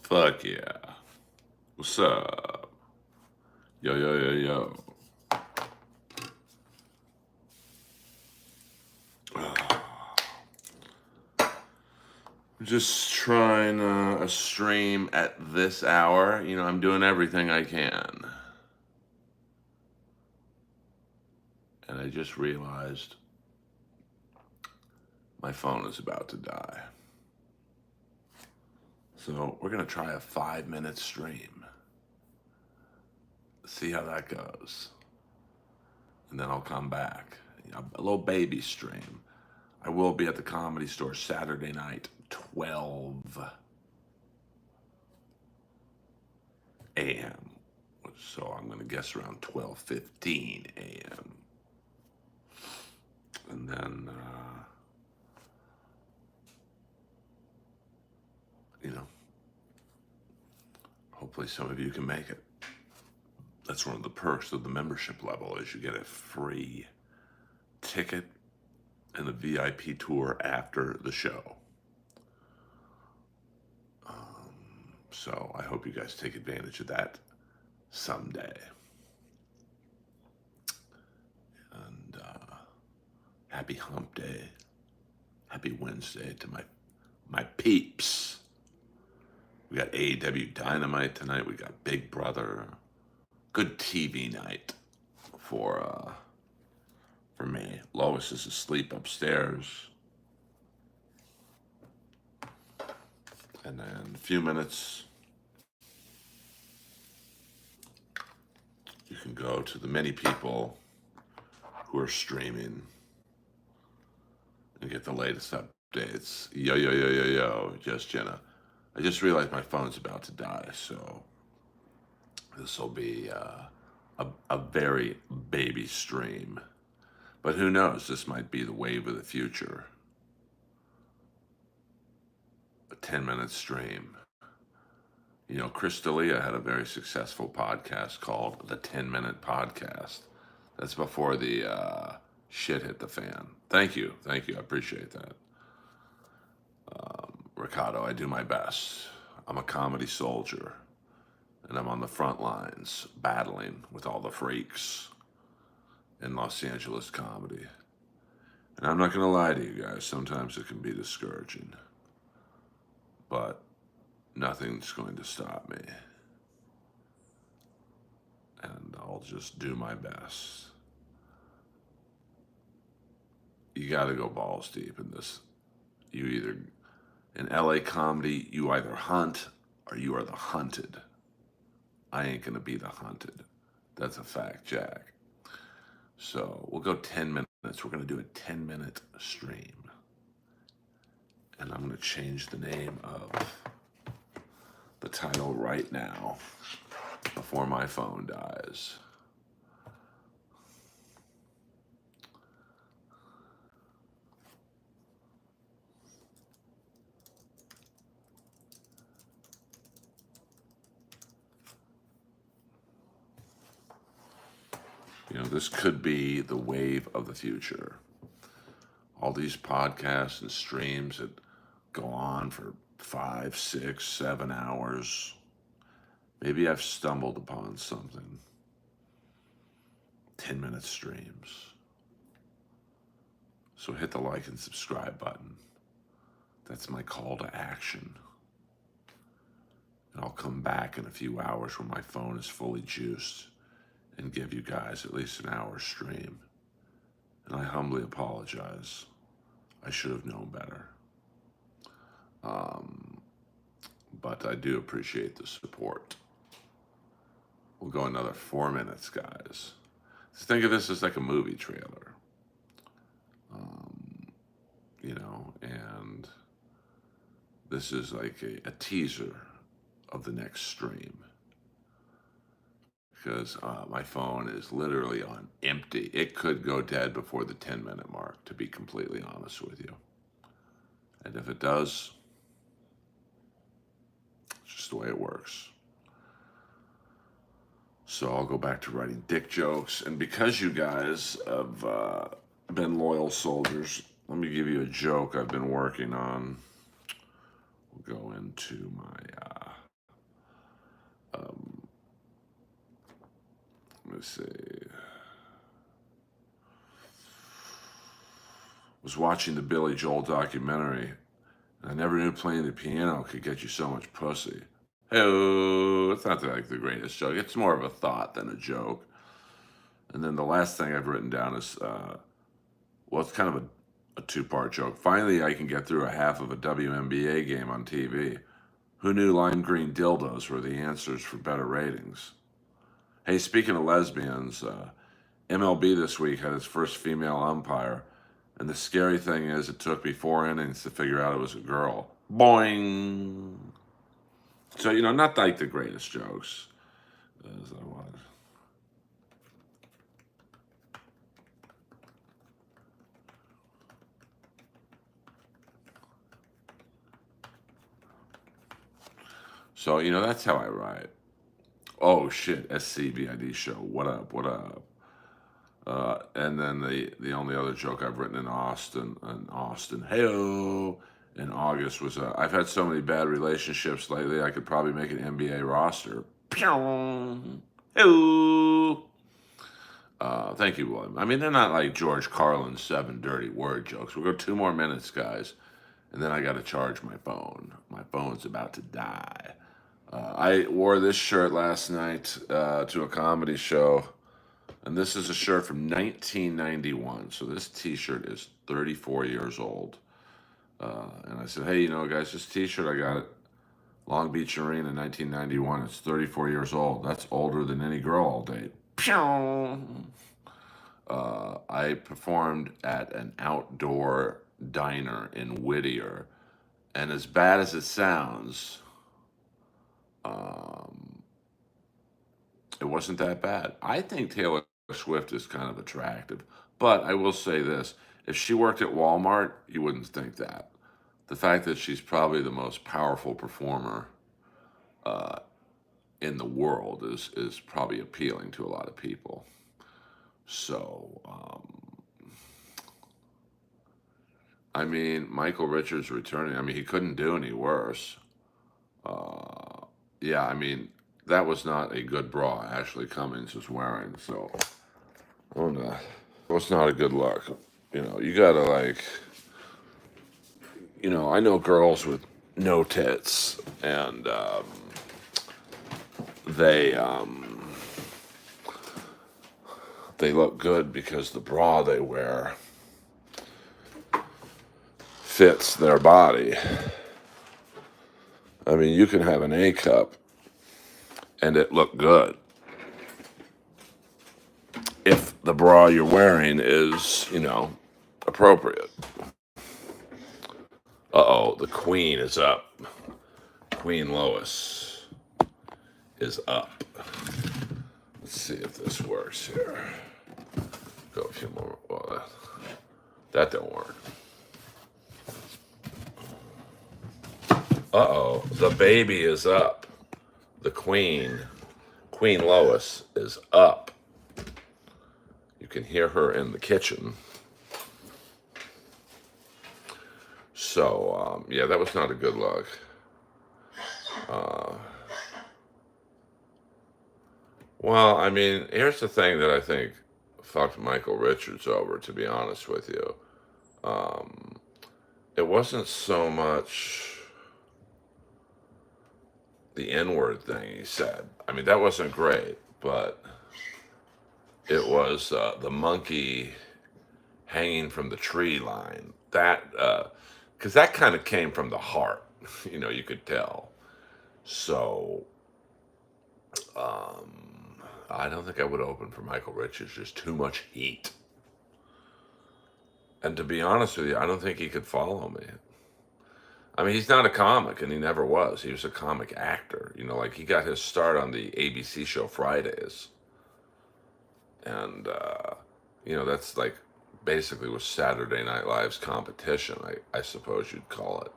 Fuck yeah. What's up? Yo, yo, yo, yo. I'm just trying a stream at this hour. You know, I'm doing everything I can. And I just realized my phone is about to die. So we're going to try a 5-minute stream. See how that goes. And then I'll come back. A little baby stream. I will be at the Comedy Store Saturday night, 12 a.m. So I'm going to guess around 12:15 a.m. And then, hopefully some of you can make it. That's one of the perks of the membership level is you get a free ticket and a VIP tour after the show. So I hope you guys take advantage of that someday. And happy hump day. Happy Wednesday to my peeps. We got AEW Dynamite tonight. We got Big Brother. Good TV night for me. Lois is asleep upstairs. And then in a few minutes, you can go to the many people who are streaming and get the latest updates. Yo, yo, yo, yo, yo, just Jenna. I just realized my phone's about to die, so this will be a very baby stream. But who knows? This might be the wave of the future. A 10-minute stream. You know, Chris D'Elia had a very successful podcast called The 10-Minute Podcast. That's before the shit hit the fan. Thank you. I appreciate that. Ricardo, I do my best. I'm a comedy soldier, and I'm on the front lines battling with all the freaks in Los Angeles comedy. And I'm not going to lie to you guys, sometimes it can be discouraging, but nothing's going to stop me. And I'll just do my best. You got to go balls deep in this. In LA comedy, you either hunt or you are the hunted. I ain't going to be the hunted. That's a fact, Jack. So we'll go 10 minutes. We're going to do a 10-minute stream. And I'm going to change the name of the title right now before my phone dies. You know, this could be the wave of the future. All these podcasts and streams that go on for 5, 6, 7 hours. Maybe I've stumbled upon something. 10-minute streams. So hit the like and subscribe button. That's my call to action. And I'll come back in a few hours when my phone is fully juiced and give you guys at least an hour stream. And I humbly apologize. I should have known better. But I do appreciate the support. We'll go another 4 minutes, guys. Just think of this as like a movie trailer. And this is like a teaser of the next stream. Because my phone is literally on empty. It could go dead before the 10-minute mark, to be completely honest with you. And if it does, it's just the way it works. So I'll go back to writing dick jokes. And because you guys have been loyal soldiers, let me give you a joke I've been working on. We'll go into my Um, let me see. Was watching the Billy Joel documentary, and I never knew playing the piano could get you so much pussy. Hey, it's not like the greatest joke. It's more of a thought than a joke. And then the last thing I've written down is, well, it's kind of a two-part joke. Finally, I can get through a half of a WNBA game on TV. Who knew lime green dildos were the answers for better ratings? Hey, speaking of lesbians, MLB this week had its first female umpire, and the scary thing is it took me 4 innings to figure out it was a girl. Boing! So, not like the greatest jokes as I was. So, that's how I write. Oh shit, SCBID show. What up? What up? And then the only other joke I've written in Austin, heyo, in August was, I've had so many bad relationships lately, I could probably make an NBA roster. Pew! Heyo! Thank you, William. I mean, they're not like George Carlin's 7 dirty word jokes. We'll go 2 more minutes, guys, and then I got to charge my phone. My phone's about to die. I wore this shirt last night to a comedy show, and this is a shirt from 1991. So this T-shirt is 34 years old. And I said, hey, guys, this T-shirt, I got it. Long Beach Arena, 1991. It's 34 years old. That's older than any girl all day. I performed at an outdoor diner in Whittier, and as bad as it sounds, um, it wasn't that bad. I think Taylor Swift is kind of attractive, but I will say this: if she worked at Walmart, you wouldn't think that. The fact that she's probably the most powerful performer uh, in the world is probably appealing to a lot of people. So, I mean, Michael Richards returning. I mean, he couldn't do any worse. Uh, yeah, I mean, that was not a good bra Ashley Cummings was wearing. So, oh no, it was not a good look. You gotta like, I know girls with no tits, and they they look good because the bra they wear fits their body. I mean, you can have an A cup and it look good if the bra you're wearing is, appropriate. Uh-oh, the queen is up. Queen Lois is up. Let's see if this works here. Go a few more. Well, that don't work. Uh-oh, the baby is up. The Queen Lois, is up. You can hear her in the kitchen. So, yeah, that was not a good look. Well, I mean, here's the thing that I think fucked Michael Richards over, to be honest with you. Um, it wasn't so much the N-word thing he said. I mean, that wasn't great, but it was the monkey hanging from the tree line. That, because that kind of came from the heart, you could tell. So, I don't think I would open for Michael Richards. There's too much heat. And to be honest with you, I don't think he could follow me. I mean, he's not a comic, and he never was. He was a comic actor. Like he got his start on the ABC show Fridays. And, that's like basically was Saturday Night Live's competition, I suppose you'd call it.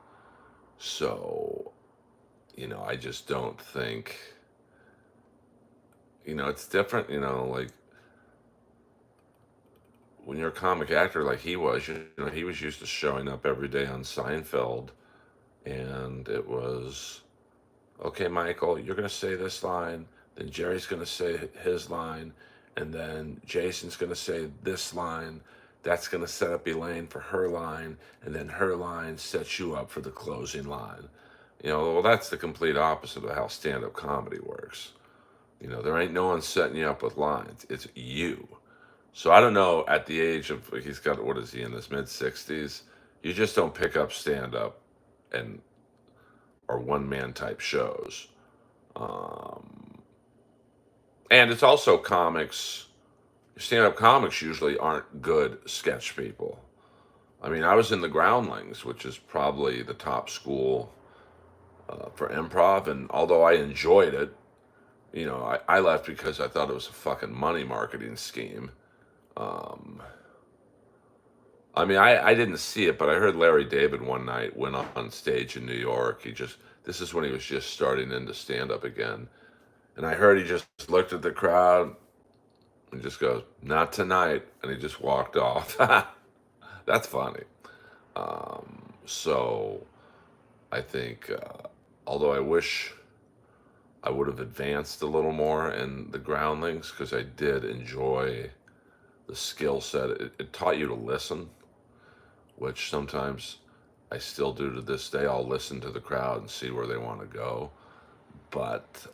So, I just don't think, it's different, like when you're a comic actor like he was, he was used to showing up every day on Seinfeld, and it was Okay, Michael, you're going to say this line, then Jerry's going to say his line, and then Jason's going to say this line. That's going to set up Elaine for her line, and then her line sets you up for the closing line. Well, that's the complete opposite of how stand up comedy works. There ain't no one setting you up with lines, it's you. So I don't know, at the age of, he's got, what is he, in his mid 60s? You just don't pick up stand up and or one man type shows. Um, and it's also comics. Stand up comics usually aren't good sketch people. I mean, I was in the Groundlings, which is probably the top school for improv, and although I enjoyed it, I left because I thought it was a fucking money marketing scheme. Um, I mean, I didn't see it, but I heard Larry David one night went up on stage in New York. This is when he was just starting into stand up again. And I heard he just looked at the crowd and just goes, "Not tonight," and he just walked off. That's funny. So I think, although I wish I would have advanced a little more in the Groundlings, because I did enjoy the skill set. It taught you to listen, which sometimes I still do to this day. I'll listen to the crowd and see where they want to go. But,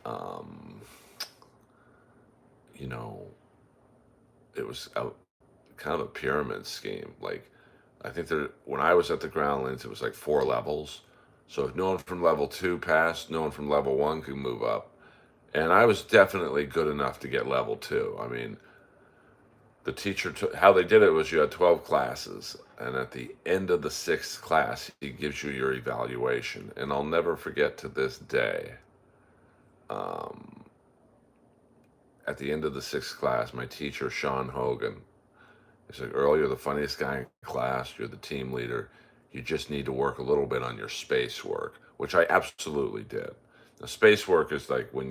you know, it was kind of a pyramid scheme. Like, I think when I was at the Groundlings, it was like 4 levels. So if no one from level 2 passed, no one from level 1 could move up. And I was definitely good enough to get level 2. I mean, the teacher, how they did it was you had 12 classes. And at the end of the 6th class, he gives you your evaluation. And I'll never forget to this day, um, at the end of the 6th class, my teacher, Sean Hogan, he's like, "Earl, you're the funniest guy in class. You're the team leader. You just need to work a little bit on your space work," which I absolutely did. Now, space work is like when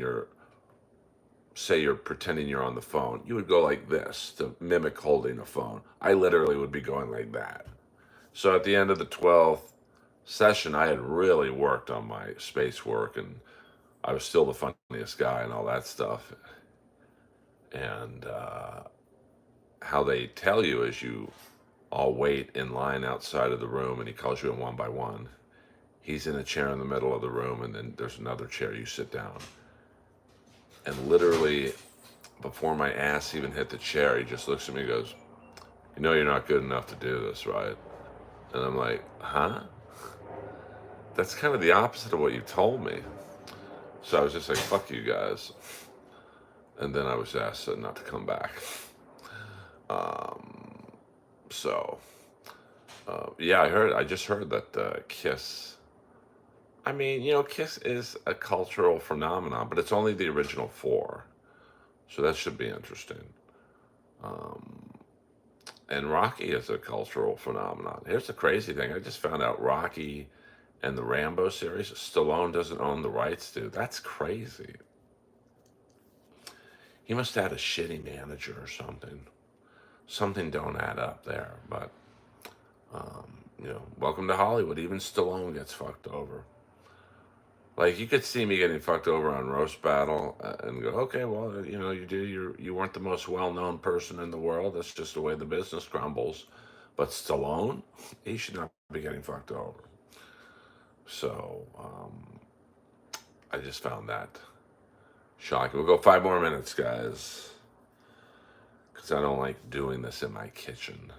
say you're pretending you're on the phone, you would go like this to mimic holding a phone. I literally would be going like that. So at the end of the 12th session, I had really worked on my space work, and I was still the funniest guy and all that stuff. And how they tell you is you all wait in line outside of the room, and he calls you in one by one. He's in a chair in the middle of the room, and then there's another chair. You sit down. And literally, before my ass even hit the chair, he just looks at me and goes, "You know you're not good enough to do this, right?" And I'm like, "Huh?" That's kind of the opposite of what you told me. So I was just like, "Fuck you guys." And then I was asked not to come back. Um, so, yeah, I just heard that Kiss, I mean, Kiss is a cultural phenomenon, but it's only the original 4. So that should be interesting. Um, and Rocky is a cultural phenomenon. Here's the crazy thing. I just found out Rocky and the Rambo series, Stallone doesn't own the rights to. That's crazy. He must have had a shitty manager or something. Something don't add up there. But, welcome to Hollywood. Even Stallone gets fucked over. Like, you could see me getting fucked over on Roast Battle, and go, "Okay, well, you weren't the most well-known person in the world. That's just the way the business crumbles." But Stallone, he should not be getting fucked over. So, I just found that shocking. We'll go 5 more minutes, guys, because I don't like doing this in my kitchen.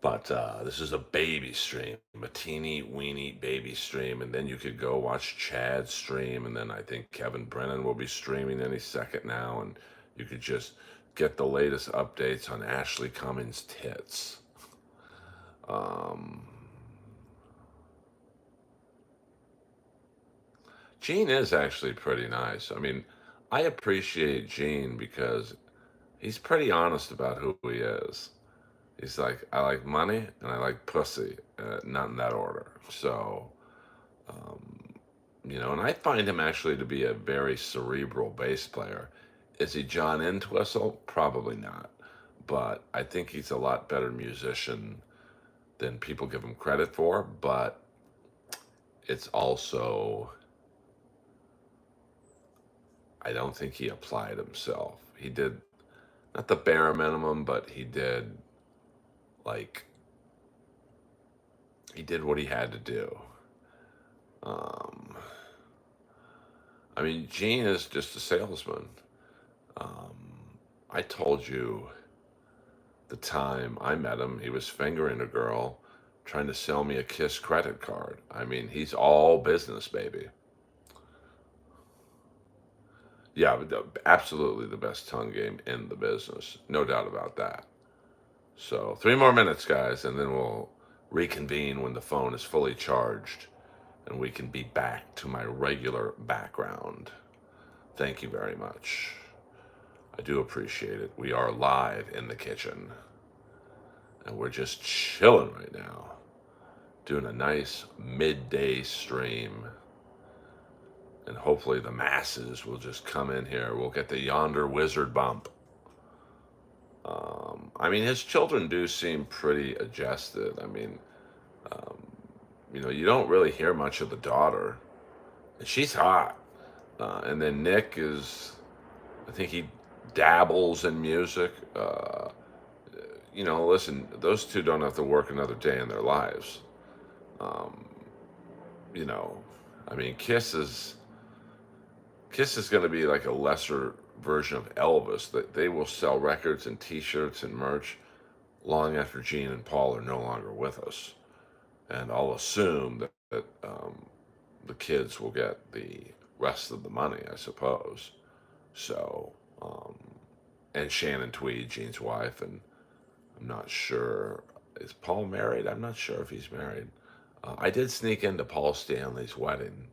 But this is a baby stream, a teeny weeny baby stream, and then you could go watch Chad stream, and then I think Kevin Brennan will be streaming any second now, and you could just get the latest updates on Ashley Cummings' tits. Um, Gene is actually pretty nice. I mean, I appreciate Gene because he's pretty honest about who he is. He's like, "I like money and I like pussy, not in that order." So, um, and I find him actually to be a very cerebral bass player. Is he John Entwistle? Probably not. But I think he's a lot better musician than people give him credit for. But it's also I don't think he applied himself. He did not the bare minimum, but like he did what he had to do. Um, I mean, Gene is just a salesman. I told you the time I met him, he was fingering a girl, trying to sell me a Kiss credit card. I mean, he's all business, baby. Yeah, absolutely the best tongue game in the business. No doubt about that. So, 3 more minutes, guys, and then we'll reconvene when the phone is fully charged and we can be back to my regular background. Thank you very much. I do appreciate it. We are live in the kitchen and we're just chilling right now, doing a nice midday stream. And hopefully the masses will just come in here. We'll get the yonder wizard bump. I mean, his children do seem pretty adjusted. I mean, um, you don't really hear much of the daughter. And she's hot. And then Nick is, I think he dabbles in music. Listen, those two don't have to work another day in their lives. Um, you know, I mean, Kiss is going to be like a lesser version of Elvis. That they will sell records and T-shirts and merch long after Gene and Paul are no longer with us. And I'll assume that the kids will get the rest of the money, I suppose. So, um, and Shannon Tweed, Gene's wife, and I'm not sure, is Paul married? I'm not sure if he's married. I did sneak into Paul Stanley's wedding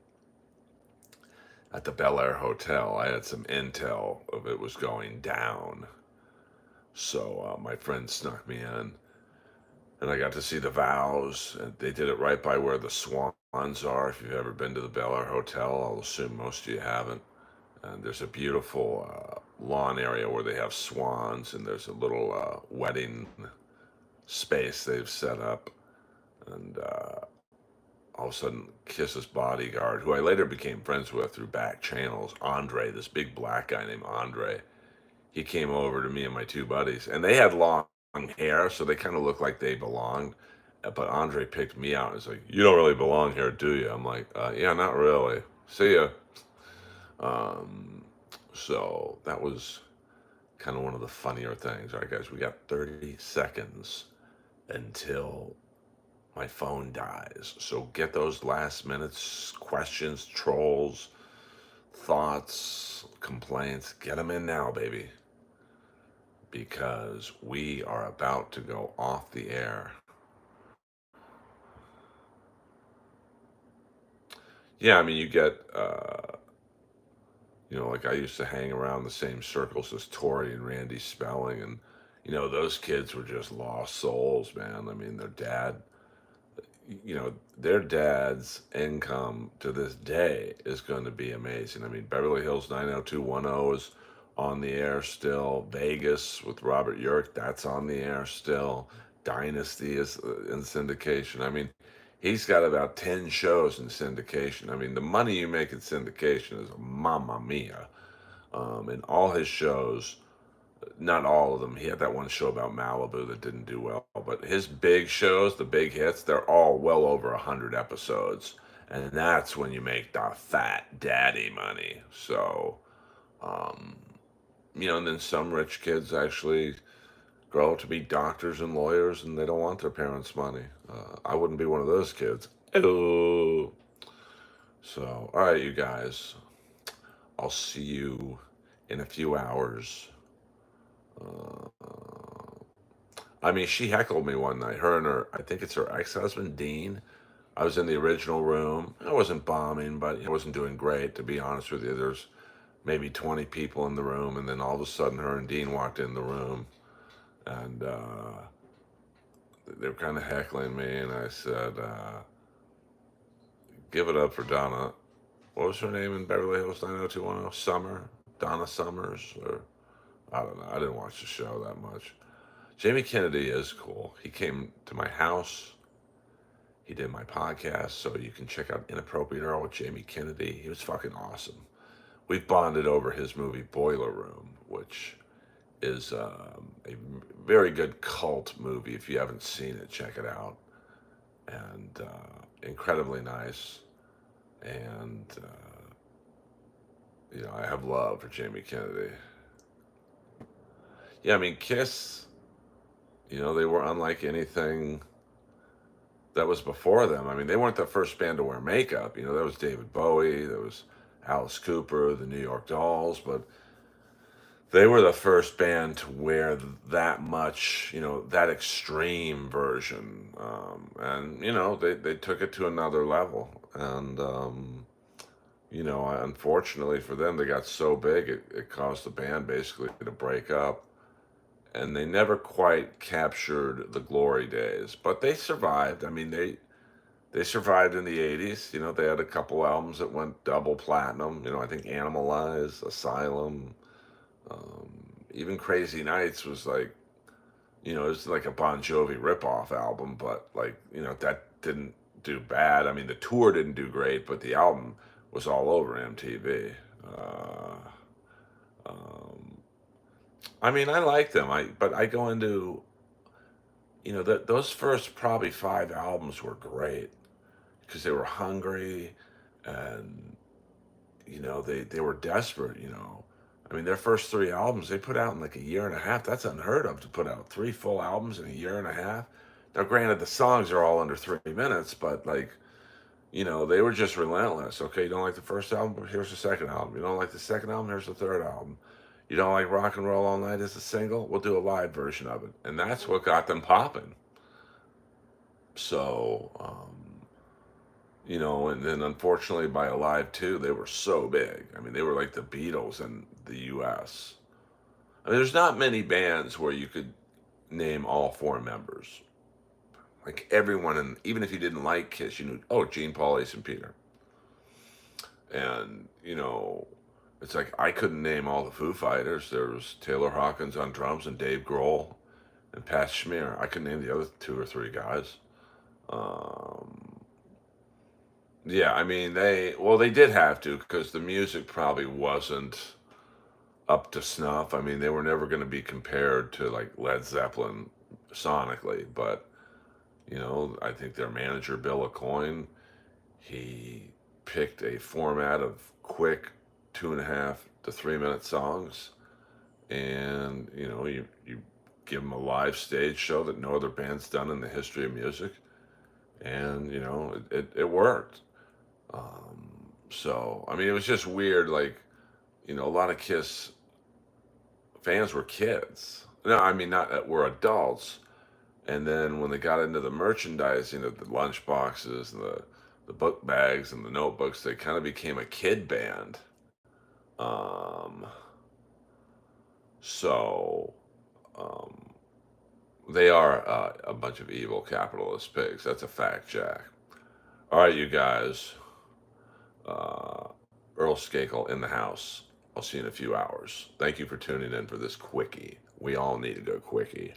at the Bel Air Hotel. I had some intel of it was going down. So my friend snuck me in, and I got to see the vows. And they did it right by where the swans are. If you've ever been to the Bel Air Hotel, I'll assume most of you haven't. And there's a beautiful lawn area where they have swans, and there's a little wedding space they've set up. And all of a sudden, Kiss's bodyguard, who I later became friends with through back channels, Andre, this big black guy named Andre, he came over to me and my two buddies, and they had long hair, so they kind of looked like they belonged. But Andre picked me out and was like, "You don't really belong here, do you?" I'm like, "Yeah, not really. See ya." Um, so that was kind of one of the funnier things. All right, guys, we got 30 seconds until my phone dies. So get those last minutes questions, trolls, thoughts, complaints. Get them in now, baby, because we are about to go off the air. Yeah, I mean, you get, like I used to hang around the same circles as Tori and Randy Spelling, and, those kids were just lost souls, man. I mean, their dad's income to this day is going to be amazing. I mean, Beverly Hills 90210 is on the air still. Vegas with Robert York, that's on the air still. Dynasty is in syndication. I mean, he's got about 10 shows in syndication. I mean, the money you make in syndication is mamma mia. And all his shows, not all of them. He had that one show about Malibu that didn't do well, but his big shows, the big hits, they're all well over 100 episodes, and that's when you make the fat daddy money. So, um, and then some rich kids actually grow up to be doctors and lawyers, and they don't want their parents' money. I wouldn't be one of those kids. Oh, so all right, you guys. I'll see you in a few hours. Uh, I mean, she heckled me one night. Her and her, I think it's her ex-husband, Dean. I was in the original room. I wasn't bombing, but I wasn't doing great, to be honest with you. There's maybe 20 people in the room, and then all of a sudden, her and Dean walked in the room, and they were kind of heckling me, and I said, "Give it up for Donna." What was her name in Beverly Hills 90210? Summer, Donna Summers, or I don't know. I didn't watch the show that much. Jamie Kennedy is cool. He came to my house. He did my podcast, so you can check out Inappropriate Earl with Jamie Kennedy. He was fucking awesome. we've bonded over his movie Boiler Room, which is a very good cult movie. If you haven't seen it, check it out. And incredibly nice. And I have love for Jamie Kennedy. Yeah, I mean, Kiss. They were unlike anything that was before them. I mean, they weren't the first band to wear makeup. There was David Bowie, there was Alice Cooper, the New York Dolls, but they were the first band to wear that much, that extreme version. And they took it to another level. And, unfortunately for them, they got so big, it caused the band basically to break up. And they never quite captured the glory days, but they survived. I mean, they survived in the 80s. They had a couple albums that went double platinum. I think Animalize, Asylum, um, even Crazy Nights was like, it was like a Bon Jovi ripoff album, but like, that didn't do bad. I mean, the tour didn't do great, but the album was all over MTV. Um, I mean, I like them. But I go into, that those first probably five albums were great because they were hungry, and they were desperate. I mean, their first three albums they put out in like a year and a half. That's unheard of, to put out three full albums in a year and a half. Now, granted, the songs are all under 3 minutes, but like, they were just relentless. Okay, you don't like the first album? Here's the second album. You don't like the second album? Here's the third album. You don't like Rock and Roll All Night as a single? We'll do a live version of it. And that's what got them popping. So, and then unfortunately by Alive 2, they were so big. I mean, they were like the Beatles in the US. I mean, there's not many bands where you could name all four members. Like everyone, and even if you didn't like Kiss, you knew, oh, Gene, Paul, Ace, and Peter. And, it's like I couldn't name all the Foo Fighters. There was Taylor Hawkins on drums and Dave Grohl and Pat Smear. I couldn't name the other two or three guys. Um, yeah, I mean, they did have to because the music probably wasn't up to snuff. I mean, they were never going to be compared to like Led Zeppelin sonically, but I think their manager Bill Aucoin, he picked a format of quick 2.5 to 3 minute songs, and you give them a live stage show that no other band's done in the history of music, and it worked. So I mean, it was just weird. Like a lot of Kiss fans were kids. No, I mean not were adults. And then when they got into the merchandising of the lunch boxes and the book bags and the notebooks, they kind of became a kid band. Um, so um, they are a bunch of evil capitalist pigs. That's a fact, Jack. All right, you guys. Uh, Earl Skakel in the house. I'll see you in a few hours. Thank you for tuning in for this quickie. We all need a good quickie.